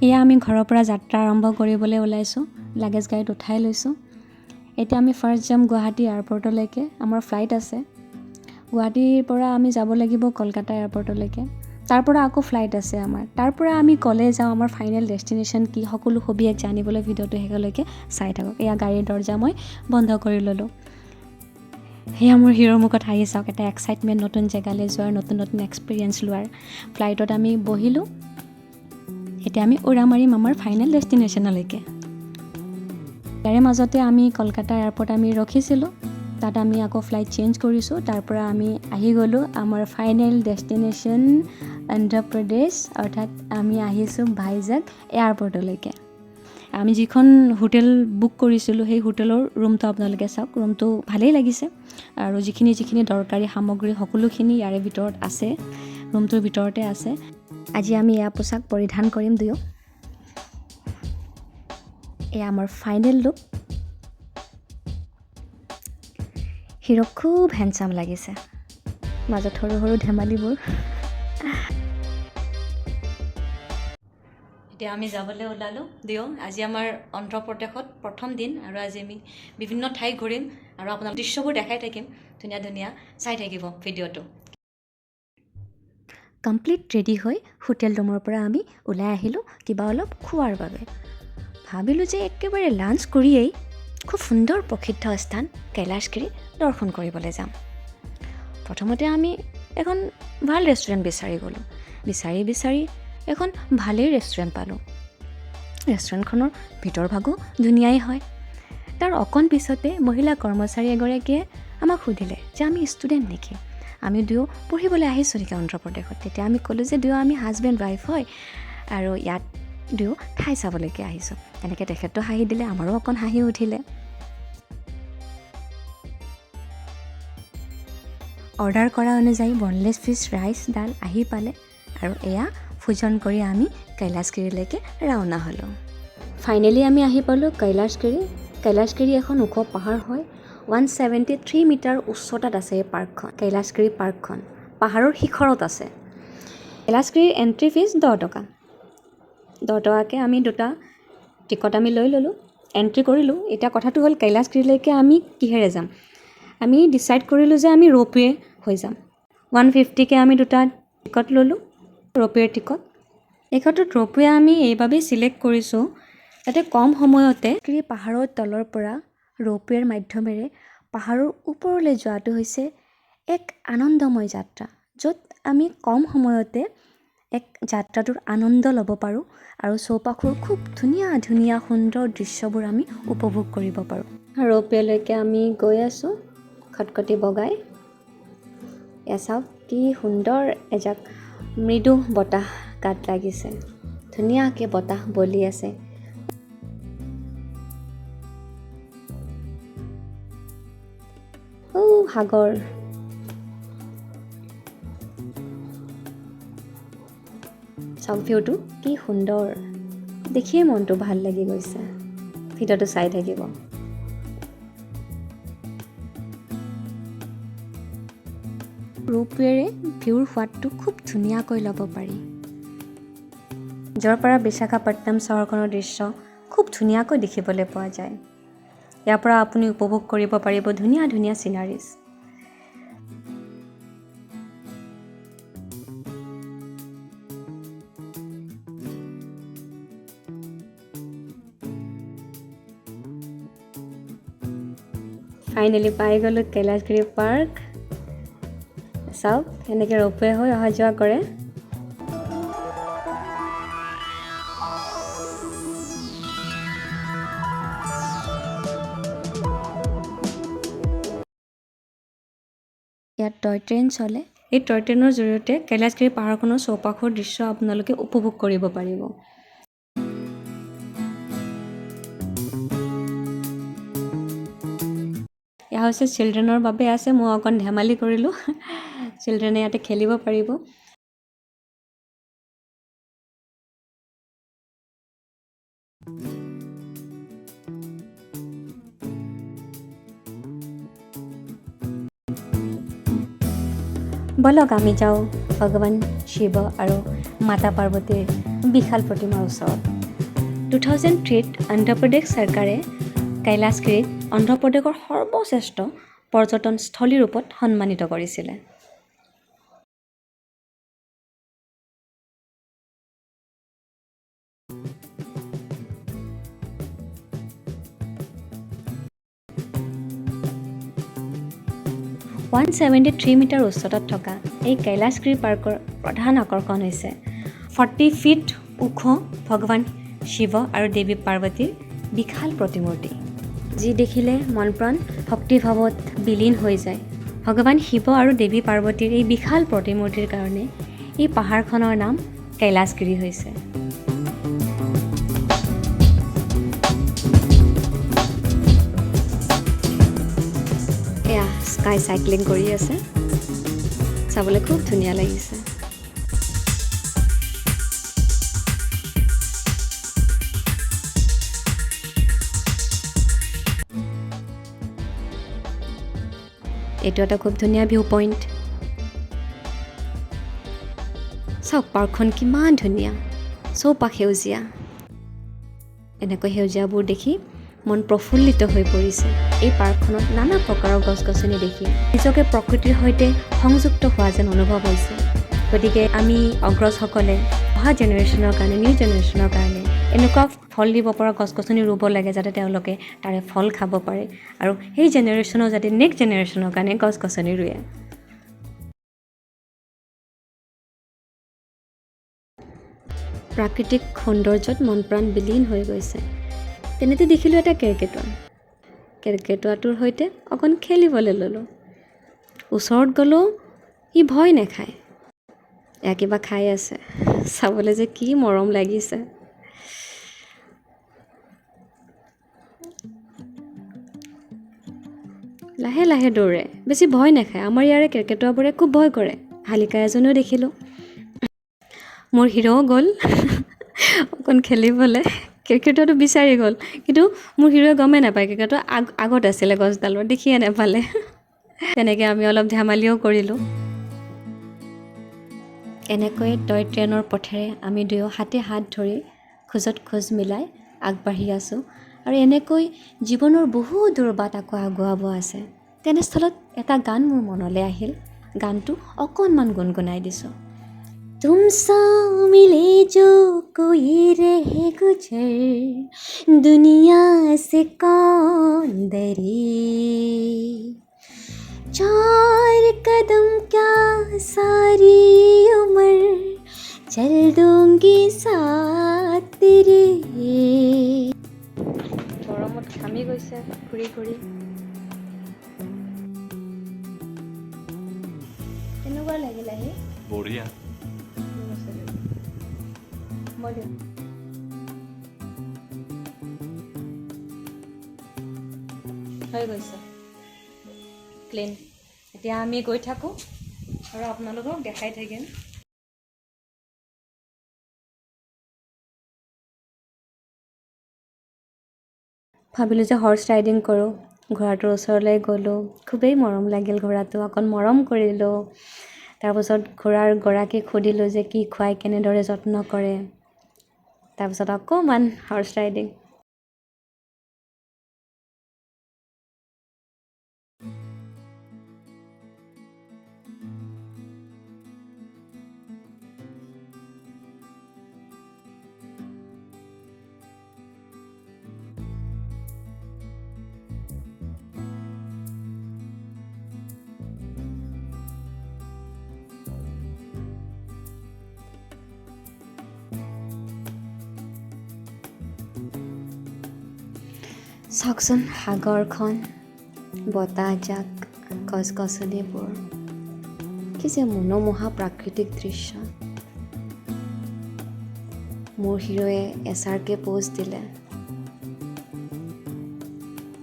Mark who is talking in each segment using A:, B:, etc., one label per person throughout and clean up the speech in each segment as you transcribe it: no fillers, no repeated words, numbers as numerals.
A: এয়া আমি ঘৰৰ পৰা যাত্ৰা আৰম্ভ কৰিবলৈ ওলাইছোঁ। লাগেজ গাড়ীত উঠাই লৈছোঁ। এতিয়া আমি ফাৰ্ষ্ট যাম গুৱাহাটী এয়াৰপৰ্টলৈকে। আমাৰ ফ্লাইট আছে। গুৱাহাটীৰ পৰা আমি যাব লাগিব কলকাতা এয়াৰপৰ্টলৈকে। তাৰ পৰা আকৌ ফ্লাইট আছে আমাৰ। তাৰ পৰা আমি ক'লে যাওঁ আমাৰ ফাইনেল ডেষ্টিনেশ্যন কি, সকলো সবিশেষ জানিবলৈ ভিডিঅ'টো শেষলৈকে চাই থাকক। এয়া গাড়ীৰ দৰ্জা মই বন্ধ কৰি ল'লোঁ। সেয়া মোৰ হিৰৰ মুখত হাঁহি চাওক, এটা এক্সাইটমেণ্ট, নতুন জেগালৈ যোৱাৰ, নতুন নতুন এক্সপিৰিয়েঞ্চ লোৱাৰ। ফ্লাইটত আমি বহিলোঁ। এতিয়া আমি উৰা মাৰিম আমাৰ ফাইনেল ডেষ্টিনেশ্যনলৈকে। তাৰে মাজতে আমি কলকাতা এয়াৰপৰ্ট আমি ৰখিছিলোঁ। তাত আমি আকৌ ফ্লাইট চেঞ্জ কৰিছোঁ। তাৰ পৰা আমি আহি গ'লোঁ আমাৰ ফাইনেল ডেষ্টিনেশ্যন অন্ধ্ৰ প্ৰদেশ, অৰ্থাৎ আমি আহিছোঁ ভাইজাগ এয়াৰপৰ্টলৈকে। আমি যিখন হোটেল বুক কৰিছিলোঁ সেই হোটেলৰ ৰুমটো আপোনালোকে চাওক। ৰুমটো ভালেই লাগিছে আৰু যিখিনি দৰকাৰী সামগ্ৰী সকলোখিনি ইয়াৰে ভিতৰত আছে, ৰুমটোৰ ভিতৰতে আছে। আজি আমি এয়া পোছাক পৰিধান কৰিম দুয়ো। এয়া আমাৰ ফাইনেল লুক। হিৰক খুব হেণ্ডচাম লাগিছে, মাজত সৰু সৰু ধেমালিবোৰ। এতিয়া আমি যাবলৈ ওলালোঁ দুয়ো। আজি আমাৰ অন্ধ্ৰ প্ৰদেশত প্ৰথম দিন আৰু আজি আমি বিভিন্ন ঠাই ঘূৰিম আৰু আপোনাক দৃশ্যবোৰ দেখাই থাকিম। ধুনীয়া ধুনীয়া চাই থাকিব ভিডিঅ'টো। কমপ্লিট ৰেডি হৈ হোটেল ৰুমৰ পৰা আমি ওলাই আহিলোঁ কিবা অলপ খোৱাৰ বাবে। ভাবিলোঁ যে একেবাৰে লাঞ্চ কৰিয়েই খুব সুন্দৰ প্ৰসিদ্ধ স্থান কৈলাশগিৰি দৰ্শন কৰিবলৈ যাম। প্ৰথমতে আমি এখন ভাল ৰেষ্টুৰেণ্ট বিচাৰি গ'লোঁ। বিচাৰি এখন ভালেই ৰেষ্টুৰেণ্ট পালোঁ। ৰেষ্টুৰেণ্টখনৰ ভিতৰ ভাগো ধুনীয়াই হয়। তাৰ অকণ পিছতে মহিলা কৰ্মচাৰী এগৰাকীয়ে আমাক সুধিলে যে আমি ষ্টুডেণ্ট নেকি, আমি দুয়ো পঢ়িবলৈ আহিছোঁ নেকি অন্ধ্ৰ প্ৰদেশত। তেতিয়া আমি ক'লোঁ যে দুয়ো আমি হাজবেণ্ড ৱাইফ হয় আৰু ইয়াত দুয়ো ঠাই চাবলৈকে আহিছোঁ। তেনেকৈ তেখেতো হাঁহি দিলে, আমাৰো অকণ হাঁহি উঠিলে। অৰ্ডাৰ কৰা অনুযায়ী বনলেছ ফিছ, ৰাইচ, ডাল আহি পালে আৰু এয়া ভোজন কৰি আমি কৈলাশগিৰিলৈকে ৰাওনা হ'লোঁ। ফাইনেলি আমি আহি পালোঁ কৈলাশগিৰি। কৈলাশগিৰি এখন ওখ পাহাৰ হয়। 173 মিটাৰ উচ্চতাত আছে এই পাৰ্কখন, কৈলাশগিৰি পাৰ্কখন। পাহাৰৰ শিখৰত আছে। কৈলাশগিৰিৰ এণ্ট্ৰি ফিজ 10 টকা। 10 টকাকৈ আমি দুটা টিকট আমি লৈ ল'লোঁ, এণ্ট্ৰি কৰিলোঁ। এতিয়া কথাটো হ'ল কৈলাশগিৰিলৈকে আমি কিহেৰে যাম। আমি ডিচাইড কৰিলোঁ যে আমি ৰ'পৱে হৈ যাম। 150কৈ আমি দুটা টিকট ল'লোঁ, ৰ'পৱেৰ টিকট। এই ক্ষেত্ৰত ৰ'পৱে আমি এইবাবেই ছিলেক্ট কৰিছোঁ যাতে কম সময়তে পাহাৰৰ তলৰ পৰা ৰ'পৱেৰ মাধ্যমেৰে পাহাৰৰ ওপৰলৈ যোৱাটো হৈছে এক আনন্দময় যাত্ৰা, য'ত আমি কম সময়তে এক যাত্ৰাটোৰ আনন্দ ল'ব পাৰোঁ আৰু চৌপাশৰ খুব ধুনীয়া ধুনীয়া সুন্দৰ দৃশ্যবোৰ আমি উপভোগ কৰিব পাৰোঁ। ৰ'পৱেলৈকে আমি গৈ আছোঁ খটখটি বগাই। এয়া চাওক কি সুন্দৰ এজাক মৃদু বতাহ গাত লাগিছে, ধুনীয়াকৈ বতাহ বলি আছে। সাগৰ, চাওক ভিউটো কি সুন্দৰ, দেখিয়ে মনটো ভাল লাগি গৈছে। ভিডিঅ'টো চাই থাকিব। ৰ'পৱেৰে ভিউৰ সোৱাদটো খুব ধুনীয়াকৈ ল'ব পাৰি। য'ৰ পৰা বিশাখাপট্টনম চহৰখনৰ দৃশ্য খুব ধুনীয়াকৈ দেখিবলৈ পোৱা যায়। ইয়াৰ পৰা আপুনি উপভোগ কৰিব পাৰিব ধুনীয়া ধুনীয়া চিনাৰিজ। ফাইনেলি পাই গ'লোঁ কৈলাশগিৰি পাৰ্ক। চাওক এনেকৈ ৰ'পৱে হৈ অহা যোৱা কৰে। ইয়াত টয় ট্ৰেইন চলে। এই টয় ট্ৰেইনৰ জৰিয়তে কৈলাশগিৰি পাহাৰখনৰ চৌপাশৰ দৃশ্য আপোনালোকে উপভোগ কৰিব পাৰিব। এয়া হৈছে চিলড্ৰেনৰ বাবে আছে। মই অকণ ধেমালি কৰিলোঁ, চিলড্ৰেনে ইয়াতে খেলিব পাৰিব। বলক আমি যাওঁ ভগৱান শিৱ আৰু মাতা পাৰ্বতীৰ বিশাল প্ৰতিমাৰ ওচৰত। 2003ত অন্ধ্ৰপ্ৰদেশ চৰকাৰে কৈলাশগিৰিক অন্ধ্ৰপ্ৰদেশৰ সৰ্বশ্ৰেষ্ঠ পৰ্যটনস্থলীৰ ৰূপত সন্মানিত কৰিছিলে। ওৱান 173 মিটাৰ উচ্চতাত থকা এই কৈলাশগিৰি পাৰ্কৰ প্ৰধান আকৰ্ষণ হৈছে 40 ফিট ওখ ভগৱান শিৱ আৰু দেৱী পাৰ্বতীৰ বিশাল প্ৰতিমূৰ্তি, যি দেখিলে মন প্ৰাণ ভক্তিভাৱত বিলীন হৈ যায়। ভগৱান শিৱ আৰু দেৱী পাৰ্বতীৰ এই বিশাল প্ৰতিমূৰ্তিৰ কাৰণে এই পাহাৰখনৰ নাম কৈলাশগিৰি হৈছে। এয়া স্কাই চাইক্লিং কৰি আছে, চাবলৈ খুব ধুনীয়া লাগিছে। এইটো এটা খুব ধুনীয়া ভিউ পইণ্ট। চাওক পাৰ্কখন কিমান ধুনীয়া, চৌপাশ সেউজীয়া। এনেকৈ সেউজীয়াবোৰ দেখি মন প্ৰফুল্লিত হৈ পৰিছে। এই পাৰ্কখনত নানা প্ৰকাৰৰ গছ গছনি দেখি নিজকে প্ৰকৃতিৰ সৈতে সংযুক্ত হোৱা যেন অনুভৱ হৈছে। গতিকে আমি অগ্ৰজসকলে অহা জেনেৰেশ্যনৰ কাৰণে, নিউ জেনেৰেশ্যনৰ কাৰণে এনেকুৱা ফল দিব পৰা গছ গছনি ৰুব লাগে, যাতে তেওঁলোকে তাৰে ফল খাব পাৰে আৰু সেই জেনেৰেশ্যনৰ যাতে নেক্সট জেনেৰেশ্যনৰ কাৰণে গছ গছনি ৰুৱে। প্ৰাকৃতিক সৌন্দৰ্যত মন প্ৰাণ বিলীন হৈ গৈছে। তেনেতে দেখিলোঁ এটা কেৰ্কেটুৱা। কেৰ্কেটুৱাটোৰ সৈতে অকণ খেলিবলৈ ল'লোঁ। ওচৰত গ'লেও ই ভয় নাখায়, এয়া কিবা খাই আছে। চাবলৈ যে কি মৰম লাগিছে। লাহে লাহে দৌৰে, বেছি ভয় নাখায়। আমাৰ ইয়াৰে কেৰ্কেটুৱাবোৰে খুব ভয় কৰে। শালিকা এজনীও দেখিলোঁ। মোৰ হিৰ'ও গ'ল অকণ খেলিবলৈ। কেৰ্কেটুৱাটো বিচাৰি গ'ল, কিন্তু মোৰ হিৰোৱে গমেই নাপায় কেৰ্কেটুৱা আগত আছিলে গছডালৰ, দেখিয়ে নাপালে। তেনেকৈ আমি অলপ ধেমালিও কৰিলোঁ। এনেকৈ টয় ট্ৰেইনৰ পথেৰে আমি দুয়ো হাতে হাত ধৰি খোজত খোজ মিলাই আগবাঢ়ি আছোঁ। আৰু এনেকৈ জীৱনৰ বহু দূৰ বাট আকৌ আগুৱাব আছে। তেনেস্থলত এটা গান মোৰ মনলৈ আহিল। গানটো অকণমান গুণগুণাই দিছোঁ। तुमसा मिले जो कोई रह गुजर दुनिया से कौन डरे, 4 कदम क्या सारी उम्र चल दूंगी साथ तेरे। গৰমত ঘামি গৈছে ঘূৰি ঘূৰি। কেনেকুৱা লাগিল আহি?
B: বঢ়িয়া।
A: হৈ গৈছে ক্লিন। এতিয়া আমি গৈ থাকোঁ আৰু আপোনালোকক দেখাই থাকিম। ভাবিলোঁ যে হৰ্চ ৰাইডিং কৰোঁ। ঘোঁৰাটোৰ ওচৰলৈ গ'লোঁ, খুবেই মৰম লাগিল ঘোঁৰাটো, অকণ মৰম কৰিলোঁ। তাৰপাছত ঘোঁৰাৰ গৰাকীক সুধিলোঁ যে কি খুৱাই, কেনেদৰে যত্ন কৰে। তাৰপিছত অকণমান হৰ্চ ৰাইডিং। চাওকচোন সাগৰখন, বতাহজাক, গছ গছনিবোৰ, কি যে মনোমোহা প্ৰাকৃতিক দৃশ্য। মোৰ হিৰোৱে এছাৰকে প'জ দিলে।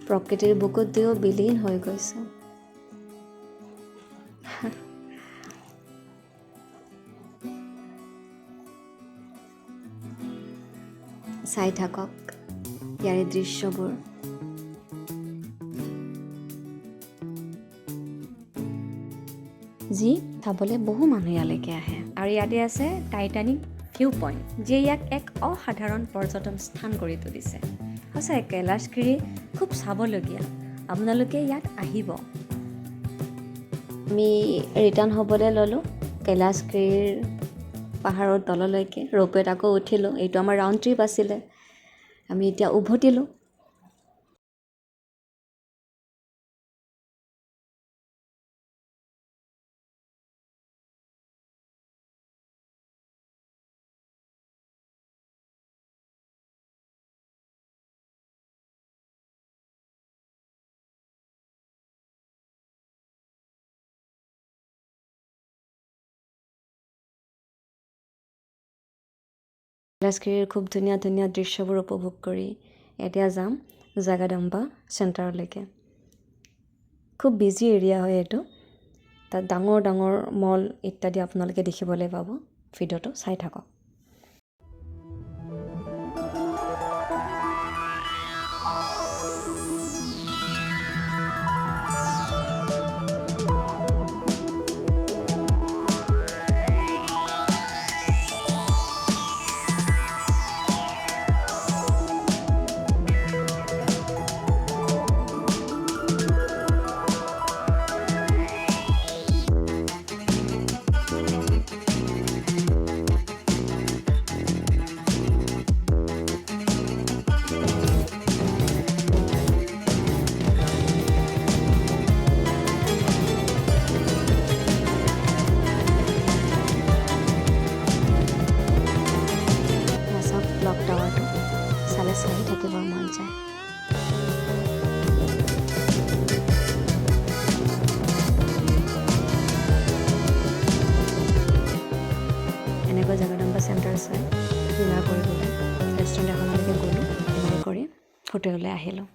A: প্ৰকৃতিৰ বুকুত দিও বিলীন হৈ গৈছে। চাই থাকক ইয়াৰে দৃশ্যবোৰ। যি চাবলৈ বহু মানুহ ইয়ালৈকে আহে। আৰু ইয়াতে আছে টাইটানিক ভিউ পইণ্ট, যিয়ে ইয়াক এক অসাধাৰণ পৰ্যটন স্থান কৰি তুলিছে। সঁচাই কৈলাশগিৰি খুব চাবলগীয়া, আপোনালোকে ইয়াত আহিব। আমি ৰিটাৰ্ণ হ'বলৈ ল'লোঁ কৈলাশগিৰিৰ পাহাৰৰ তললৈকে। ৰ'পৱেত আকৌ উঠিলোঁ, এইটো আমাৰ ৰাউণ্ড ট্ৰিপ আছিলে। আমি এতিয়া উভতিলোঁ। কৈলাশগিৰিৰ খুব ধুনীয়া ধুনীয়া দৃশ্যবোৰ উপভোগ কৰি এতিয়া যাম জাগাদাম্বা চেণ্টাৰলৈকে। খুব বিজি এৰিয়া হয় এইটো, তাত ডাঙৰ ডাঙৰ মল ইত্যাদি আপোনালোকে দেখিবলৈ পাব। ভিডিঅ'টো চাই থাকক। ক্লক টাৱাৰটো চালে চাই থাকিবৰ মন যায়। এনেকৈ জাগাদাম্বা চেণ্টাৰ চাই ডিনাৰ কৰিবলৈ ৰেষ্টুৰেণ্ট এখনলৈকে গ'লোঁ। ডিনাৰ কৰি হোটেললৈ আহিলোঁ।